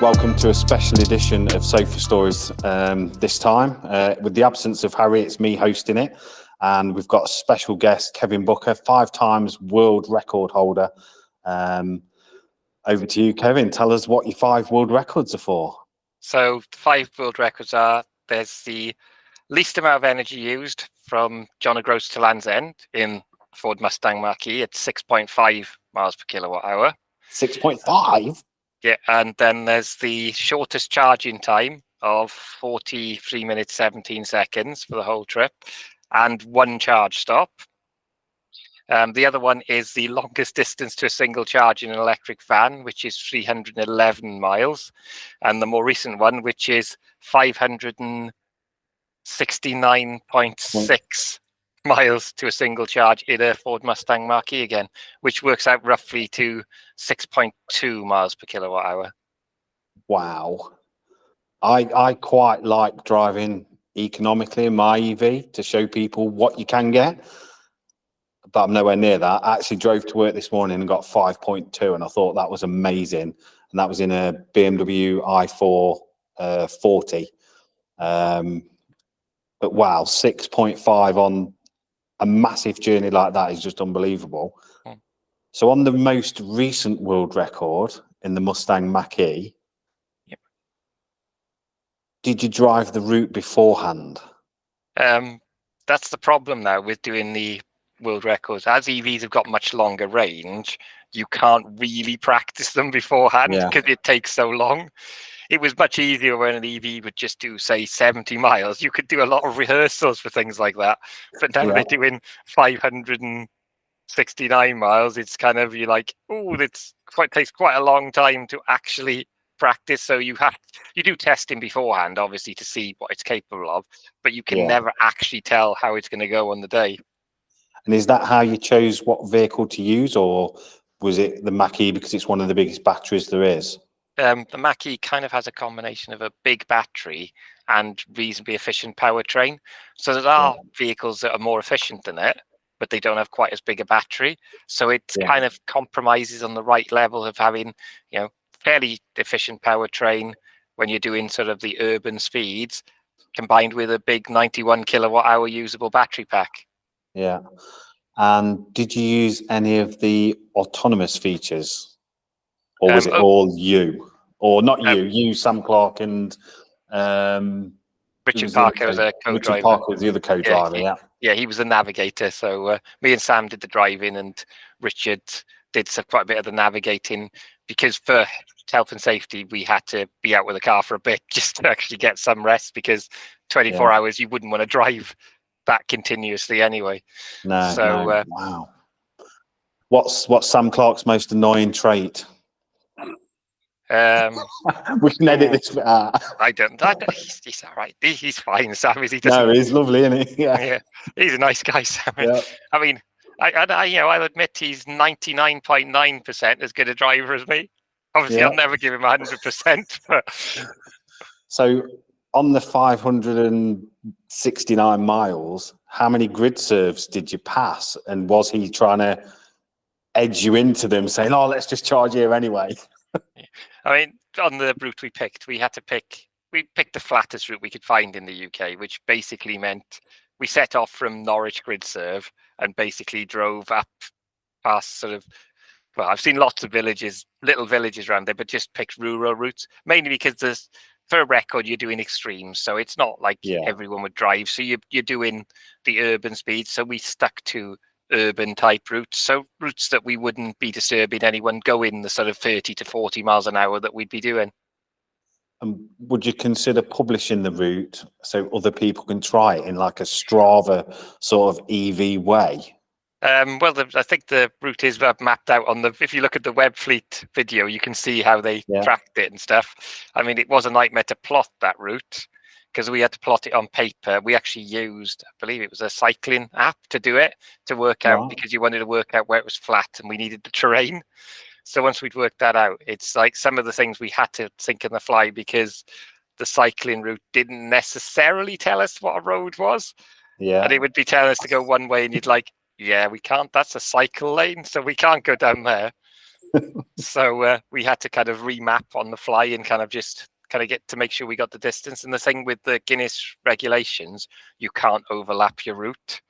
welcome to a special edition of Sofa Stories this time. With the absence of Harry, it's me hosting it. And we've got a special guest, Kevin Booker, 5 times world record holder. Over to you, Kevin. Tell us what your 5 world records are for. So 5 world records are, there's the least amount of energy used from John O'Groats to Land's End in Ford Mustang Mach-E at 6.5 miles per kilowatt hour. 6.5? Yeah, and then there's the shortest charging time of 43 minutes 17 seconds for the whole trip and 1 charge stop. The other one is the longest distance to a single charge in an electric van, which is 311 miles. And the more recent one, which is 569.6 miles to a single charge in a Ford Mustang Mach-E again, which works out roughly to 6.2 miles per kilowatt hour. Wow. I quite like driving economically in my EV to show people what you can get. But I'm nowhere near that. I actually drove to work this morning and got 5.2, and I thought that was amazing. And that was in a BMW i4 40. But wow, 6.5 on a massive journey like that is just unbelievable. So on the most recent world record in the Mustang Mach-E, did you drive the route beforehand? That's the problem now with doing the world records. As EVs have got much longer range, you can't really practice them beforehand because it takes so long. It was much easier when an EV would just do, say, 70 miles. You could do a lot of rehearsals for things like that. But now they're doing 569 miles. It's kind of, you're like, oh, takes quite a long time to actually practice. So you do testing beforehand, obviously, to see what it's capable of, but you can never actually tell how it's going to go on the day. And is that how you chose what vehicle to use, or was it the Mach-E because it's one of the biggest batteries there is? The Mach-E kind of has a combination of a big battery and reasonably efficient powertrain. So there are vehicles that are more efficient than it, but they don't have quite as big a battery. So it kind of compromises on the right level of having, fairly efficient powertrain when you're doing sort of the urban speeds, combined with a big 91 kilowatt hour usable battery pack. Yeah. And did you use any of the autonomous features? Or was it all you? Or not you, Sam Clark and Richard Parker was a co-driver. Richard Parker was the other co-driver, Yeah, he was the navigator. So me and Sam did the driving and Richard did quite a bit of the navigating, because for health and safety, we had to be out with the car for a bit just to actually get some rest, because 24 hours, you wouldn't want to drive that continuously anyway. No. Wow. What's Sam Clark's most annoying trait? We can edit this bit out. I don't. He's all right. He's fine, Sam. He's lovely, isn't he? Yeah, he's a nice guy, Sam. Yeah. I mean, I'll admit he's 99.9% as good a driver as me. Obviously, I'll never give him 100%. But so, on the 569 miles, how many grid serves did you pass? And was he trying to edge you into them, saying, "Oh, let's just charge here anyway"? I mean, on the route we picked, we picked the flattest route we could find in the UK, which basically meant we set off from Norwich Grid Serve and basically drove up past I've seen lots of little villages around there, but just picked rural routes, mainly because for a record, you're doing extremes. So it's not like everyone would drive. So you're doing the urban speed. So we stuck to urban type routes, so routes that we wouldn't be disturbing anyone going the sort of 30 to 40 miles an hour that we'd be doing. Would you consider publishing the route so other people can try it in like a Strava sort of EV way? Well, I think the route is mapped out on if you look at the Webfleet video, you can see how they tracked it and stuff. I mean, it was a nightmare to plot that route, because we had to plot it on paper. We actually used, I believe it was a cycling app to do it, to work out, because you wanted to work out where it was flat and we needed the terrain. So once we'd worked that out, it's like some of the things we had to think on the fly, because the cycling route didn't necessarily tell us what a road was. Yeah. And it would be telling us to go one way and you'd like, yeah, we can't, that's a cycle lane, so we can't go down there. So we had to kind of remap on the fly and kind of get to make sure we got the distance. And the thing with the Guinness regulations, you can't overlap your route.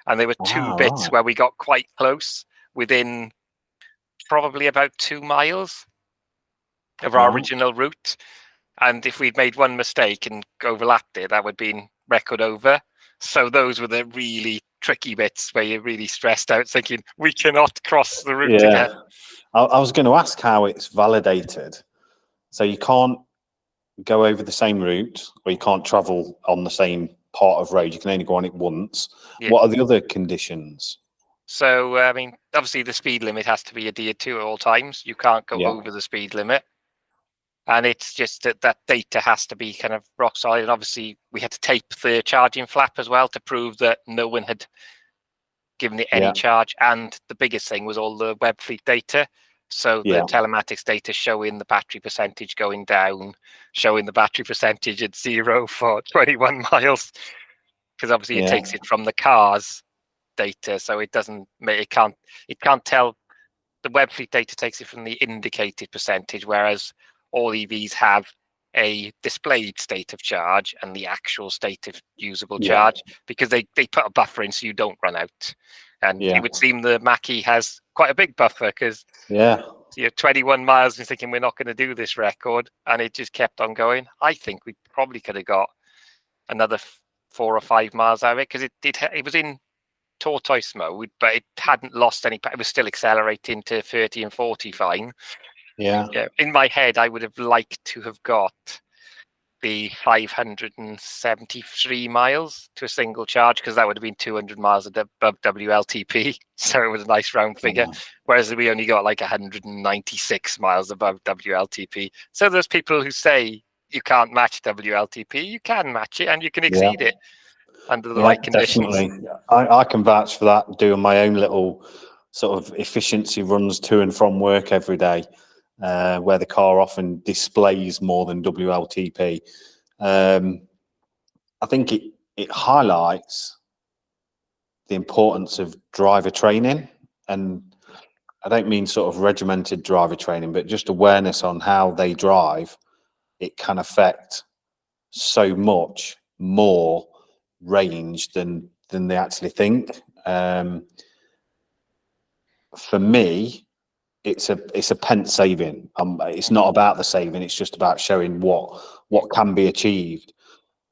And there were two bits where we got quite close within probably about 2 miles of our original route. And if we'd made one mistake and overlapped it, that would have been record over. So those were the really tricky bits where you're really stressed out thinking, we cannot cross the route again. I was going to ask how it's validated. So you can't go over the same route, or you can't travel on the same part of road. You can only go on it once. Yeah. What are the other conditions? So, I mean, obviously the speed limit has to be adhered to at all times. You can't go over the speed limit. And it's just that data has to be kind of rock solid. And obviously we had to tape the charging flap as well to prove that no one had given it any charge. And the biggest thing was all the Webfleet data. So the telematics data showing the battery percentage going down, showing the battery percentage at 0 for 21 miles. Because obviously it takes it from the car's data. So it can't tell. The Webfleet data takes it from the indicated percentage, whereas all EVs have a displayed state of charge and the actual state of usable charge, because they put a buffer in so you don't run out. And it would seem the Mach-E has quite a big buffer, because you're 21 miles and thinking we're not going to do this record, and it just kept on going. I think we probably could have got another 4 or 5 miles out of it, because it was in tortoise mode, but it hadn't lost any. It was still accelerating to 30 and 40 fine. Yeah. In my head, I would have liked to have got the 573 miles to a single charge, because that would have been 200 miles above WLTP. So it was a nice round figure. Whereas we only got like 196 miles above WLTP. So there's people who say you can't match WLTP. You can match it, and you can exceed it under the right conditions. Definitely. I can vouch for that, doing my own little sort of efficiency runs to and from work every day, where the car often displays more than WLTP. I think it highlights the importance of driver training, and I don't mean sort of regimented driver training, but just awareness on how they drive. It can affect so much more range than they actually think. For me, it's a pence saving. It's not about the saving. It's just about showing what can be achieved.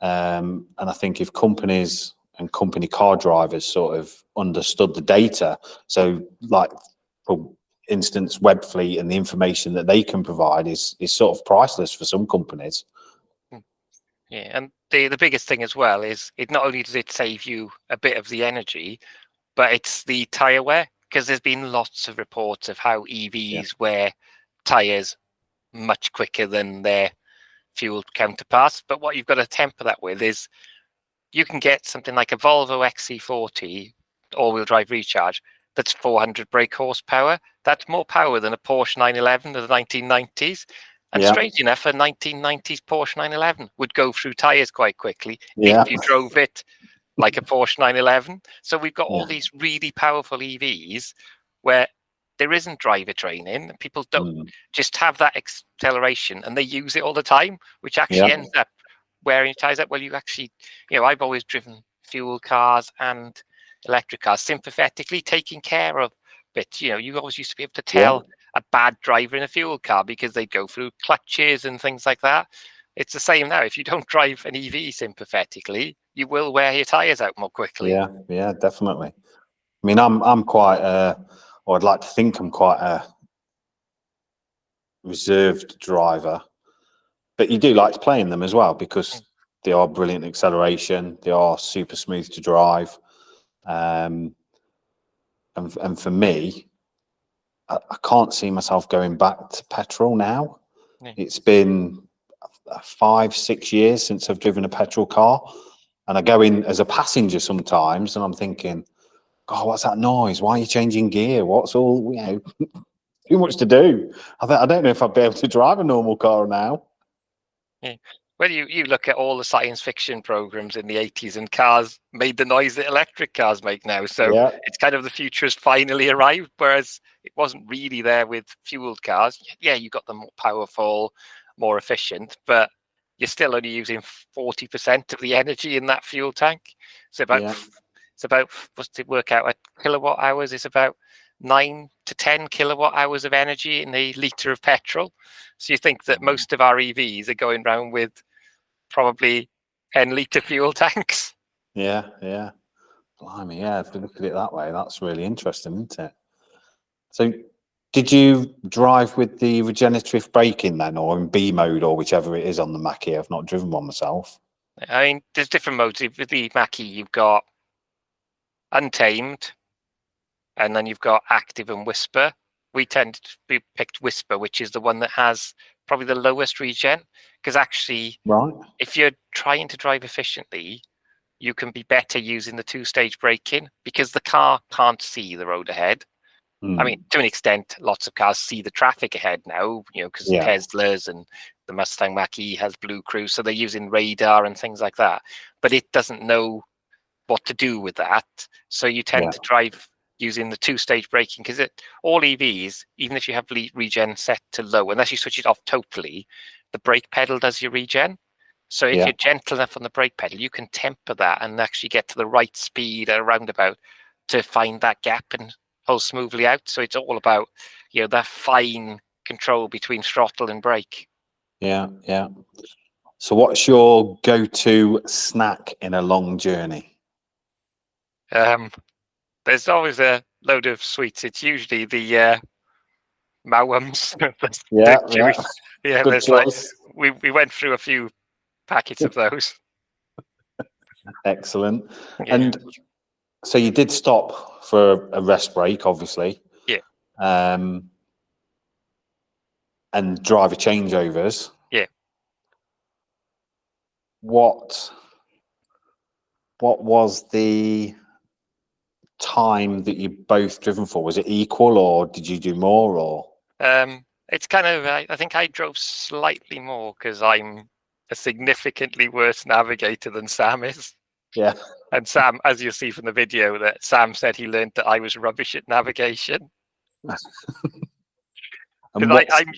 And I think if companies and company car drivers sort of understood the data, so like for instance, Webfleet and the information that they can provide is sort of priceless for some companies. Yeah, and the biggest thing as well is it not only does it save you a bit of the energy, but it's the tyre wear, because there's been lots of reports of how EVs wear tyres much quicker than their fuel counterparts. But what you've got to temper that with is you can get something like a Volvo XC40 all-wheel drive recharge that's 400 brake horsepower. That's more power than a Porsche 911 of the 1990s. And strange enough, a 1990s Porsche 911 would go through tyres quite quickly if you drove it like a Porsche 911. So we've got all these really powerful EVs where there isn't driver training. People don't just have that acceleration, and they use it all the time, which actually ends up wearing tyres out. Well, you actually, I've always driven fuel cars and electric cars sympathetically, taking care of it. You always used to be able to tell a bad driver in a fuel car because they go through clutches and things like that. It's the same now. If you don't drive an EV sympathetically, you will wear your tires out more quickly. Yeah, definitely. I mean, I'm quite, or I'd like to think I'm quite a reserved driver, but you do like to play in them as well, because they are brilliant acceleration. They are super smooth to drive. And for me, I can't see myself going back to petrol now. It's been 5-6 years since I've driven a petrol car, and I go in as a passenger sometimes and I'm thinking, oh, what's that noise? Why are you changing gear? What's all, too much to do. I don't know if I'd be able to drive a normal car now. Yeah. When you look at all the science fiction programs in the 80s, and cars made the noise that electric cars make now. So Yeah. it's kind of the future has finally arrived, whereas it wasn't really there with fueled cars. Yeah, you got them more powerful, more efficient, but you're still only using 40% of the energy in that fuel tank. So it's about what's it work out at kilowatt hours? It's about 9 to 10 kilowatt hours of energy in a litre of petrol. So you think that most of our EVs are going around with probably 10-litre fuel tanks. Yeah. Blimey, yeah, if you look at it that way, that's really interesting, isn't it? So did you drive with the regenerative braking then, or in B mode, or whichever it is on the Mackie? I've not driven one myself. I mean, there's different modes. With the Mackie, you've got untamed, and then you've got active and whisper. We tend to be picked whisper, which is the one that has probably the lowest regen, because actually, Right. if you're trying to drive efficiently, you can be better using the two-stage braking because the car can't see the road ahead. I mean, to an extent, lots of cars see the traffic ahead now, because Teslas and the Mustang Mach-E has Blue Cruise, so they're using radar and things like that. But it doesn't know what to do with that. So you tend to drive using the two-stage braking, because all EVs, even if you have regen set to low, unless you switch it off totally, the brake pedal does your regen. So if you're gentle enough on the brake pedal, you can temper that and actually get to the right speed at a roundabout to find that gap and pull smoothly out. So it's all about, that fine control between throttle and brake. Yeah. So what's your go-to snack in a long journey? There's always a load of sweets. It's usually the Mawams. Yeah. Good choice. We went through a few packets of those. Excellent. Yeah. And so you did stop for a rest break, obviously. Yeah. And driver changeovers. Yeah. What was the time that you both driven for? Was it equal, or did you do more, or? It's kind of, I think I drove slightly more because I'm a significantly worse navigator than Sam is. Yeah. And Sam, as you'll see from the video, that Sam said he learned that I was rubbish at navigation. Because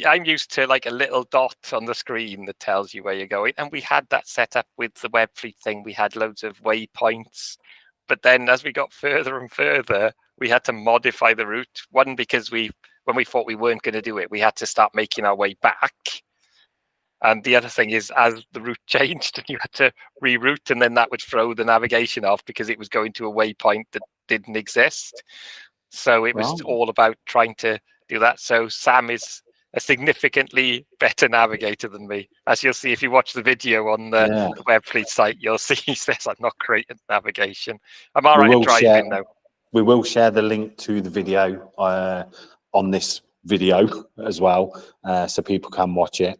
I'm used to like a little dot on the screen that tells you where you're going. And we had that set up with the Webfleet thing. We had loads of waypoints. But then as we got further and further, we had to modify the route. One, because when we thought we weren't going to do it, we had to start making our way back. And the other thing is, as the route changed, you had to reroute, and then that would throw the navigation off because it was going to a waypoint that didn't exist. So it was all about trying to do that. So Sam is a significantly better navigator than me. As you'll see if you watch the video on the Webfleet site, you'll see he says I'm not great at navigation. I'm all right at driving though. We will share the link to the video on this video as well, so people can watch it.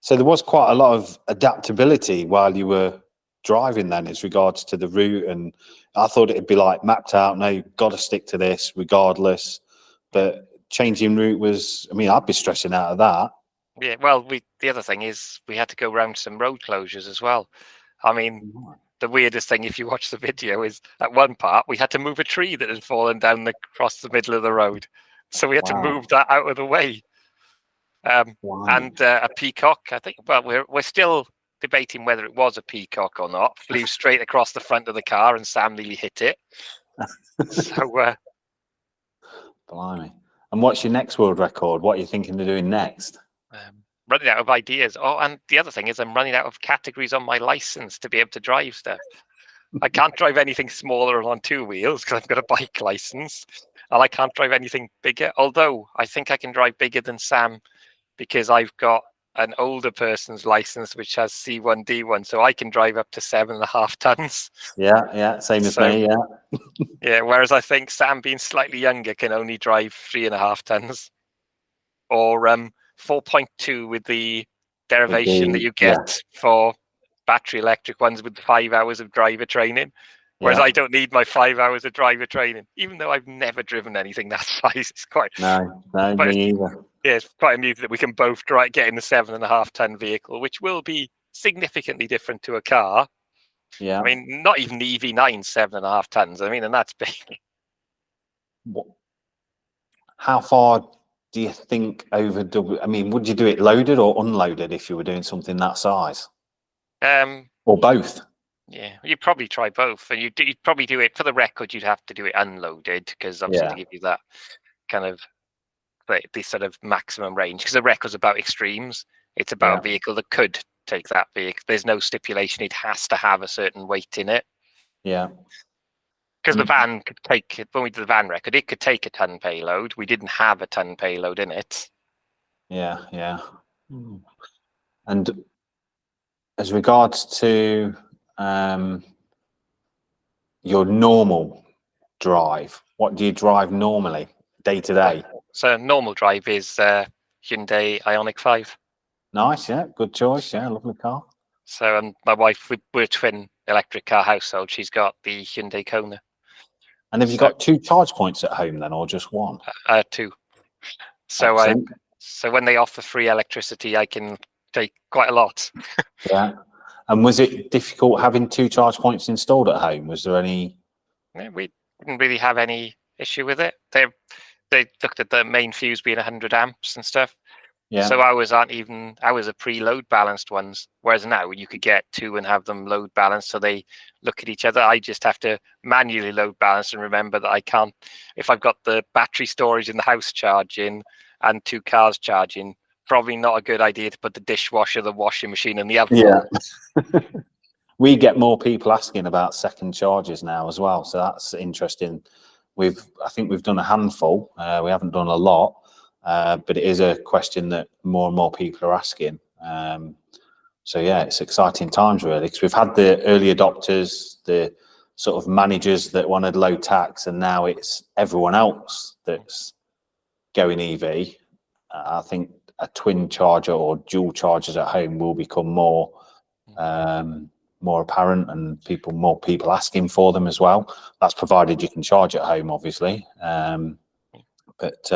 So there was quite a lot of adaptability while you were driving then as regards to the route, and I thought it'd be like mapped out, no, you've got to stick to this regardless, but changing route was, I mean, I'd be stressing out of that. Yeah, well, the other thing is we had to go around some road closures as well. I mean, the weirdest thing, if you watch the video, is at one part we had to move a tree that had fallen down across the middle of the road. So we had to move that out of the way. And a peacock, I think, well, we're still debating whether it was a peacock or not, flew straight across the front of the car and Sam nearly hit it. So, blimey. And what's your next world record? What are you thinking of doing next? Running out of ideas. Oh, and the other thing is I'm running out of categories on my license to be able to drive stuff. I can't drive anything smaller on two wheels because I've got a bike license, and I can't drive anything bigger, although I think I can drive bigger than Sam because I've got an older person's license which has C1D1, so I can drive up to 7.5 tons. Yeah, same as me, yeah, whereas I think Sam, being slightly younger, can only drive 3.5 tons. Or 4.2 with the derivation that you get for battery electric ones with 5 hours of driver training. Whereas I don't need my 5 hours of driver training, even though I've never driven anything that size. It's quite... No, me either. Yeah, it's quite amusing that we can both get in the 7.5 ton vehicle, which will be significantly different to a car. Yeah. I mean, not even the EV9, 7.5 tons. I mean, and that's big. How far do you think over double? I mean, would you do it loaded or unloaded if you were doing something that size, or both? Yeah, you'd probably try both, and you'd probably do it for the record. You'd have to do it unloaded because obviously Yeah. to give you that kind of the sort of maximum range. Because the record's about extremes. It's about Yeah. a vehicle that could take that vehicle. There's no stipulation it has to have a certain weight in it. Yeah. Because the van could take, when we did the van record, it could take a ton payload. We didn't have a ton payload in it. Yeah. Yeah. And as regards to your normal drive, what do you drive normally, day to day? So normal drive is Hyundai Ioniq 5. Nice, yeah, good choice, yeah, lovely car. So my wife, we're a twin electric car household. She's got the Hyundai Kona. And have you got 2 charge points at home then, or just 1? 2. So Excellent. so when they offer free electricity, I can take quite a lot. Yeah. And was it difficult having 2 charge points installed at home? Was there any? Yeah, we didn't really have any issue with it. They looked at the main fuse being 100 amps and stuff. Yeah. So ours are pre-load balanced ones, whereas now you could get 2 and have them load balanced, so they look at each other. I just have to manually load balance and remember that I can't, if I've got the battery storage in the house charging and 2 cars charging, probably not a good idea to put the dishwasher, the washing machine, and the oven. Yeah. We get more people asking about second charges now as well, so that's interesting. I think we've done a handful. We haven't done a lot. But it is a question that more and more people are asking. So yeah, it's exciting times really, because we've had the early adopters, the sort of managers that wanted low tax, and now it's everyone else that's going EV. I think a twin charger or dual chargers at home will become more apparent, and more people asking for them as well. That's provided you can charge at home, obviously. But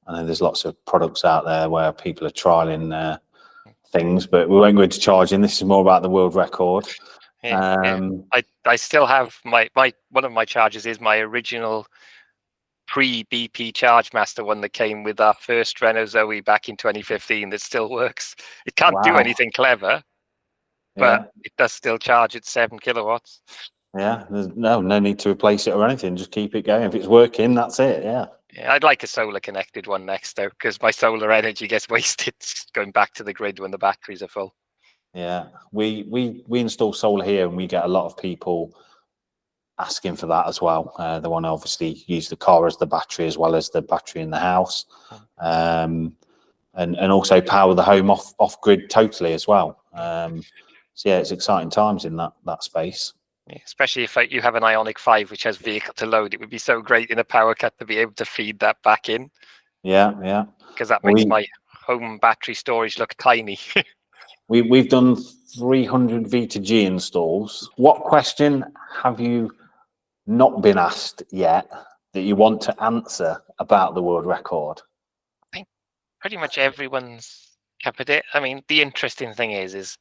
I know there's lots of products out there where people are trialing things, but we won't go into charging. This is more about the world record. Yeah. I still have my one of my chargers is my original pre-BP ChargeMaster one that came with our first Renault Zoe back in 2015 that still works. It can't do anything clever, but it does still charge at 7 kilowatts. Yeah, there's no need to replace it or anything. Just keep it going. If it's working, that's it. Yeah. Yeah, I'd like a solar connected one next though, because my solar energy gets wasted going back to the grid when the batteries are full. Yeah, we install solar here, and we get a lot of people asking for that as well. They want to obviously use the car as the battery as well as the battery in the house, and also power the home off grid totally as well. So yeah, it's exciting times in that space. Yeah, especially if you have an Ioniq 5 which has vehicle to load, it would be so great in a power cut to be able to feed that back in. Yeah, because that makes my home battery storage look tiny. We've done 300 V2G installs. What question have you not been asked yet that you want to answer about the world record? I think pretty much everyone's covered it. I mean, the interesting thing is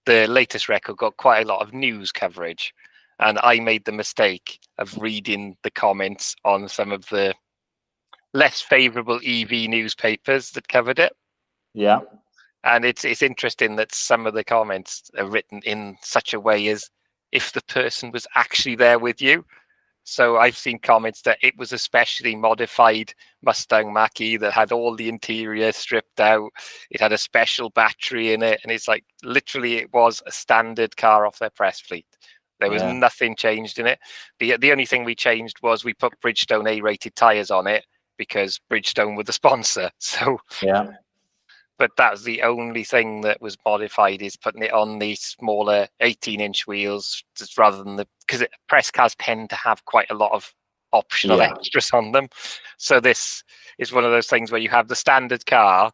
the latest record got quite a lot of news coverage, and I made the mistake of reading the comments on some of the less favorable EV newspapers that covered it. Yeah. And it's interesting that some of the comments are written in such a way as if the person was actually there with you. So I've seen comments that it was a specially modified Mustang Mach-E that had all the interior stripped out. It had a special battery in it. And it's like, literally, it was a standard car off their press fleet. There was nothing changed in it. The only thing we changed was we put Bridgestone A-rated tires on it because Bridgestone were the sponsor. So yeah. But that was the only thing that was modified, is putting it on the smaller 18-inch wheels, just rather than because press cars tend to have quite a lot of optional extras on them. So this is one of those things where you have the standard car,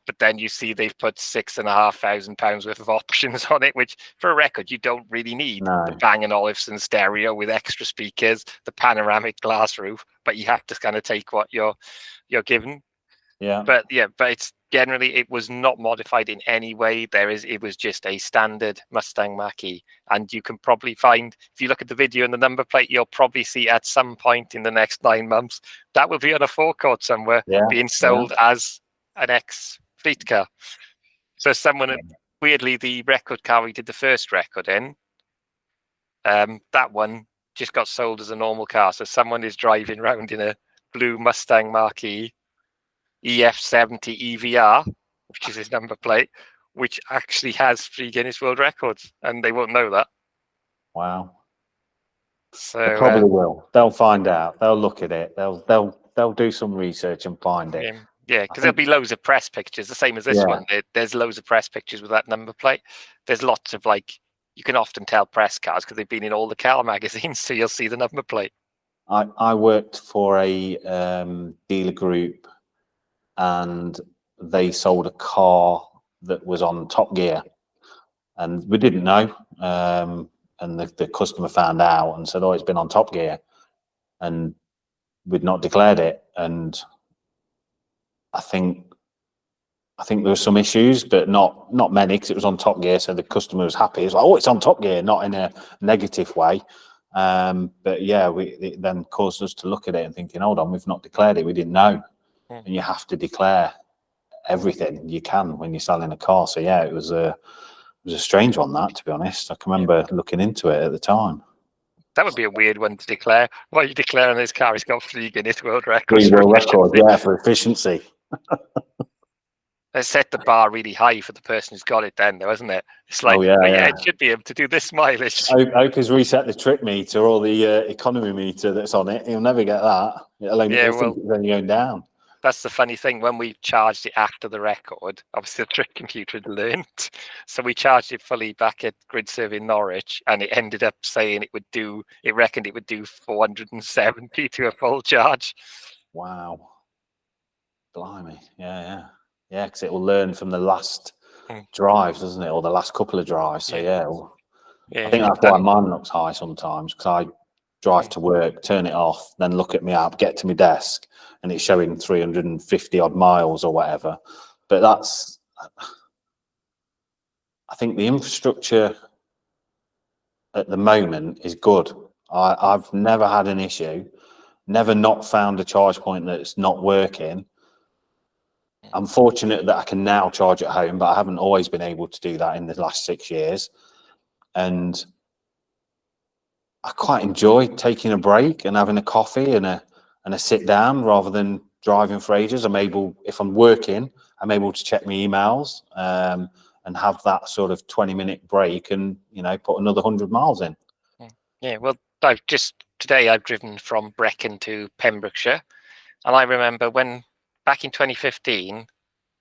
but then you see they've put £6,500 worth of options on it, which for a record, you don't really need. The Bang & Olufsen stereo with extra speakers, the panoramic glass roof, but you have to kind of take what you're given. Yeah. But it's generally, it was not modified in any way. It was just a standard Mustang Mach-E, and you can probably find, if you look at the video and the number plate, you'll probably see at some point in the next 9 months that will be on a forecourt somewhere, being sold as an ex-fleet car. So weirdly, the record car we did the first record in, that one just got sold as a normal car. So someone is driving around in a blue Mustang Mach-E EF70 EVR, which is his number plate, which actually has 3 Guinness World Records, and they won't know that. Wow. So They probably will. They'll find out. They'll look at it. They'll do some research and find it. Yeah, because there'll be loads of press pictures, the same as this one. There's loads of press pictures with that number plate. There's lots of, like, you can often tell press cars because they've been in all the car magazines, so you'll see the number plate. I worked for a dealer group, and they sold a car that was on Top Gear, and we didn't know. And the customer found out and said, "Oh, it's been on Top Gear," and we'd not declared it. And I think there were some issues, but not many, because it was on Top Gear, so the customer was happy. It's like, "Oh, it's on Top Gear," not in a negative way. But yeah, it then caused us to look at it and thinking, hold on, we've not declared it. We didn't know. And you have to declare everything you can when you're selling a car. So yeah, it was a strange one, that, to be honest. I can remember looking into it at the time. That would be a weird one to declare. Why are you declaring this car? It's got 3 Guinness World Records. 3 world records, yeah, for efficiency. They set the bar really high for the person who's got it then, though, isn't it? It's like, it should be able to do this mileage. Hope has reset the trip meter or the economy meter that's on it. He'll never get that. It'll only, it's only going down. That's the funny thing. When we charged it after the record, obviously the trick computer had learned. So we charged it fully back at GridServe in Norwich, and it ended up saying it reckoned it would do 470 to a full charge. Wow. Blimey. Yeah, because it will learn from the last drives, doesn't it? Or the last couple of drives. So I think that's why mine looks high sometimes, because I drive to work, turn it off, then look at my app, get to my desk, and it's showing 350 odd miles or whatever. But I think the infrastructure at the moment is good. I've never had an issue, never not found a charge point that's not working. I'm fortunate that I can now charge at home, but I haven't always been able to do that in the last 6 years. And I quite enjoy taking a break and having a coffee and a sit down rather than driving for ages. I'm able, if I'm working, I'm able to check my emails and have that sort of 20-minute break and, put another 100 miles in. Yeah, well, today I've driven from Brecon to Pembrokeshire. And I remember back in 2015,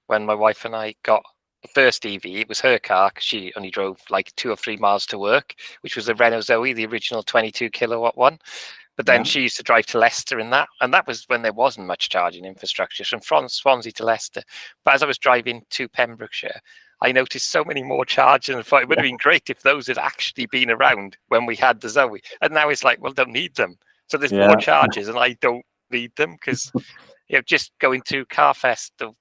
when my wife and I got the first EV, it was her car because she only drove like 2 or 3 miles to work, which was a Renault Zoe, the original 22 kilowatt one. But then she used to drive to Leicester in that. And that was when there wasn't much charging infrastructure, from Swansea to Leicester. But as I was driving to Pembrokeshire, I noticed so many more chargers. And I thought it would have been great if those had actually been around when we had the Zoe. And now it's like, well, don't need them. So there's more chargers and I don't need them because, just going to Carfest the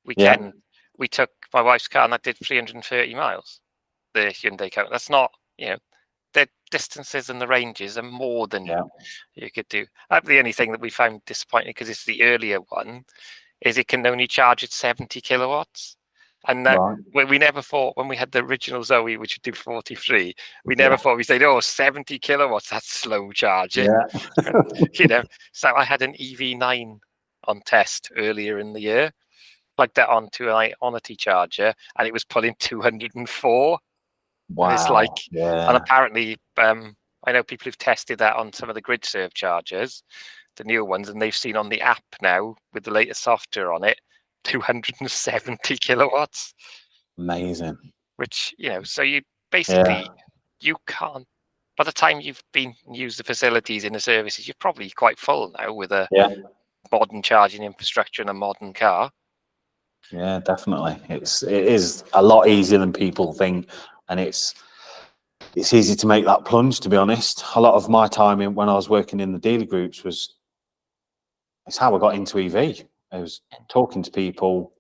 weekend, we took my wife's car and that did 330 miles. The Hyundai car. That's not, the distances and the ranges are more than you could do. The only thing that we found disappointing, because it's the earlier one, is it can only charge at 70 kilowatts. And we never thought, when we had the original Zoe, which would do 43, we never thought, we said, 70 kilowatts, that's slow charging. So I had an EV9 on test earlier in the year, plugged that onto an Onity charger, and it was pulling 204. Wow. And it's like, and apparently, I know people who've tested that on some of the GridServe chargers, the newer ones, and they've seen on the app now with the latest software on it, 270 kilowatts. Amazing. Which, so you basically, you can't, by the time you've been used the facilities in the services, you're probably quite full now with a modern charging infrastructure and a modern car. Yeah, definitely. It is a lot easier than people think, and it's easy to make that plunge, to be honest. A lot of my time when I was working in the dealer groups it's how I got into EV. I was talking to people,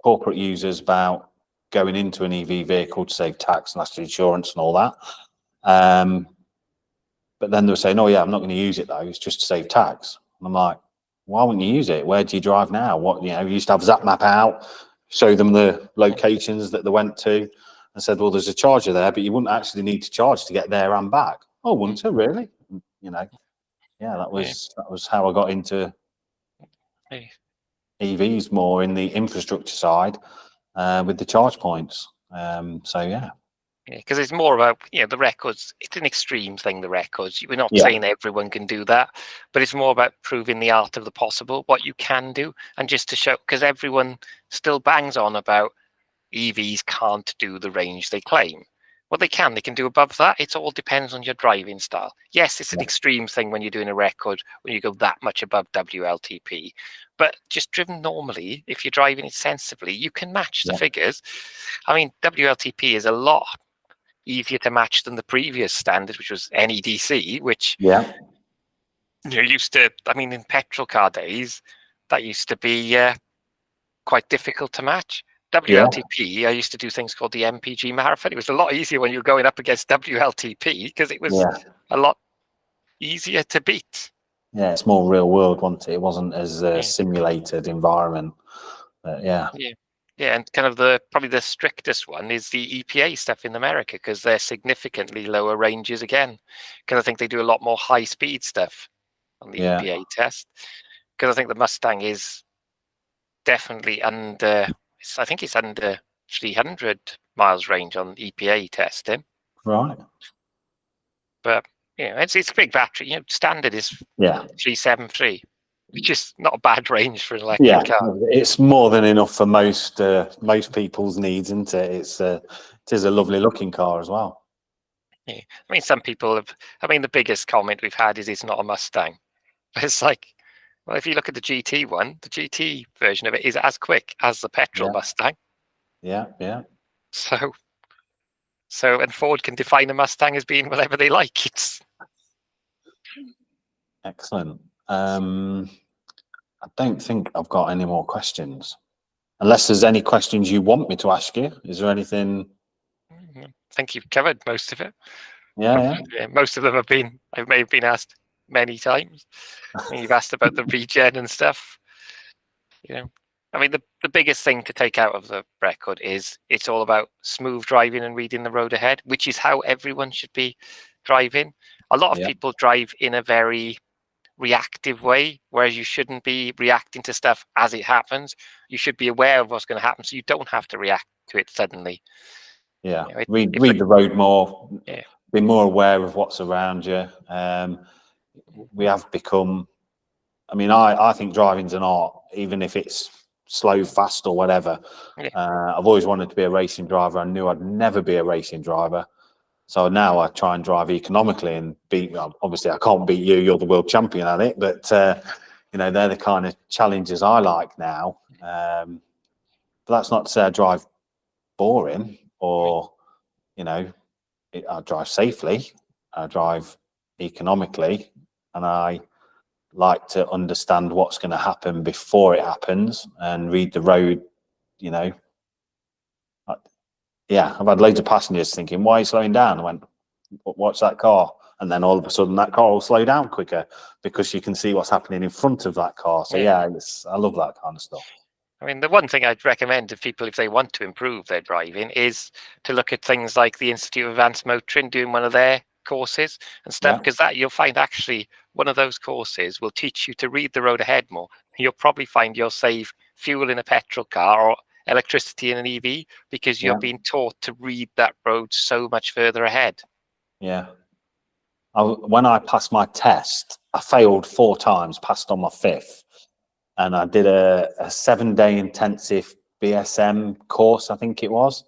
corporate users, about going into an EV vehicle to save tax and national insurance and all that. But then they were saying, oh yeah, I'm not going to use it though. It's just to save tax. And I'm like, why wouldn't you use it? Where do you drive now? What, you used to have Zap Map out, show them the locations that they went to, and said, well, there's a charger there, but you wouldn't actually need to charge to get there and back. Oh, wouldn't you really? Yeah, that was how I got into EVs, more in the infrastructure side, with the charge points. So yeah. Yeah, because it's more about, the records. It's an extreme thing, the records. We're not saying everyone can do that, but it's more about proving the art of the possible, what you can do, and just to show, because everyone still bangs on about EVs can't do the range they claim. Well, they can do above that. It all depends on your driving style. Yes, it's an extreme thing when you're doing a record, when you go that much above WLTP, but just driven normally, if you're driving it sensibly, you can match the figures. I mean, WLTP is a lot easier to match than the previous standard, which was NEDC, which used to, in petrol car days, that used to be quite difficult to match. WLTP, I used to do things called the MPG marathon. It was a lot easier when you were going up against WLTP because it was a lot easier to beat. Yeah, it's more real world, wasn't it? It wasn't as a simulated environment. But Yeah, and kind of probably the strictest one is the EPA stuff in America, because they're significantly lower ranges again. Because I think they do a lot more high speed stuff on the EPA test. Because I think the Mustang is definitely under, I think it's under 300 miles range on EPA testing. Right. But it's a big battery. Standard is 373. Which is not a bad range for an electric car. It's more than enough for most people's needs, isn't it? It is a lovely looking car as well. Yeah, some people have. The biggest comment we've had is it's not a Mustang. But it's like, well, if you look at the GT one, the GT version of it is as quick as the petrol Mustang. Yeah. So, and Ford can define a Mustang as being whatever they like. It's excellent. I don't think I've got any more questions. Unless there's any questions you want me to ask you. Is there anything? I think you've covered most of it. Yeah. Most of them may have been asked many times. You've asked about the regen and stuff. The biggest thing to take out of the record is it's all about smooth driving and reading the road ahead, which is how everyone should be driving. A lot of people drive in a very reactive way, whereas you shouldn't be reacting to stuff as it happens. You should be aware of what's going to happen, so you don't have to react to it suddenly. Read the road more. Be more aware of what's around you. We have become, I think driving's an art, even if it's slow, fast or whatever. I've always wanted to be a racing driver. I knew I'd never be a racing driver. So now I try and drive economically and obviously I can't beat you, you're the world champion at it, but they're the kind of challenges I like now. But that's not to say I drive boring or, I drive safely, I drive economically, and I like to understand what's going to happen before it happens and read the road, I've had loads of passengers thinking, why are you slowing down? I went, watch that car. And then all of a sudden that car will slow down quicker because you can see what's happening in front of that car. So I love that kind of stuff. The one thing I'd recommend to people if they want to improve their driving is to look at things like the Institute of Advanced Motoring, doing one of their courses and stuff, because that you'll find actually one of those courses will teach you to read the road ahead more. You'll probably find you'll save fuel in a petrol car or electricity in an EV because you're being taught to read that road so much further ahead. When I passed my test, I failed 4 times, passed on my 5th, and I did a 7-day intensive BSM course, I think it was,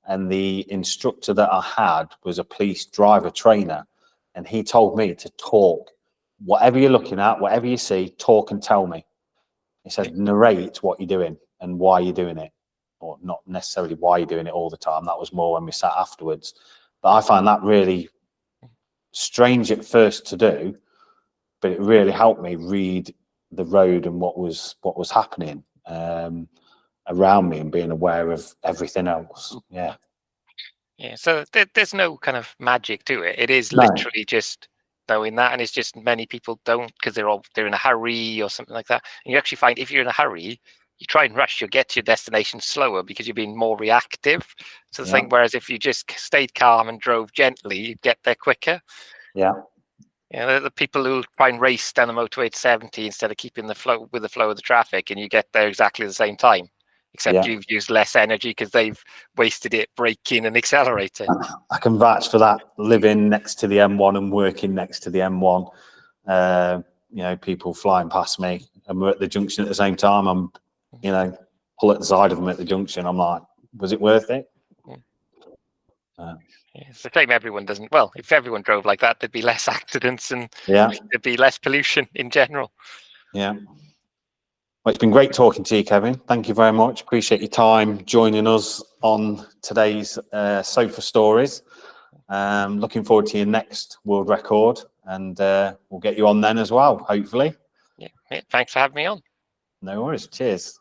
and the instructor that I had was a police driver trainer, and he told me to talk, whatever you're looking at, whatever you see, talk and tell me. He said, narrate what you're doing and why you're doing it. Or not necessarily why you're doing it all the time. That was more when we sat afterwards. But I find that really strange at first to do, but it really helped me read the road and what was happening around me, and being aware of everything else. Yeah. So there's no kind of magic to it. It is No. literally just knowing that, and it's just many people don't, because they're in a hurry or something like that. And you actually find if you're in a hurry, you try and rush, you'll get to your destination slower because you're being more reactive to the thing. Whereas if you just stayed calm and drove gently, you'd get there quicker. Yeah. The people who try and race down the motorway at 70 instead of keeping the flow of the traffic, and you get there exactly the same time, except you've used less energy because they've wasted it braking and accelerating. I can vouch for that, living next to the M1 and working next to the M1. People flying past me, and we're at the junction at the same time. I'm, pull at the side of them at the junction. I'm like, was it worth it? It's a shame everyone doesn't. Well, if everyone drove like that, there'd be less accidents and there'd be less pollution in general. Yeah. Well, it's been great talking to you, Kevin. Thank you very much. Appreciate your time joining us on today's Sofa Stories. Looking forward to your next world record, and we'll get you on then as well, hopefully. Yeah. Thanks for having me on. No worries. Cheers.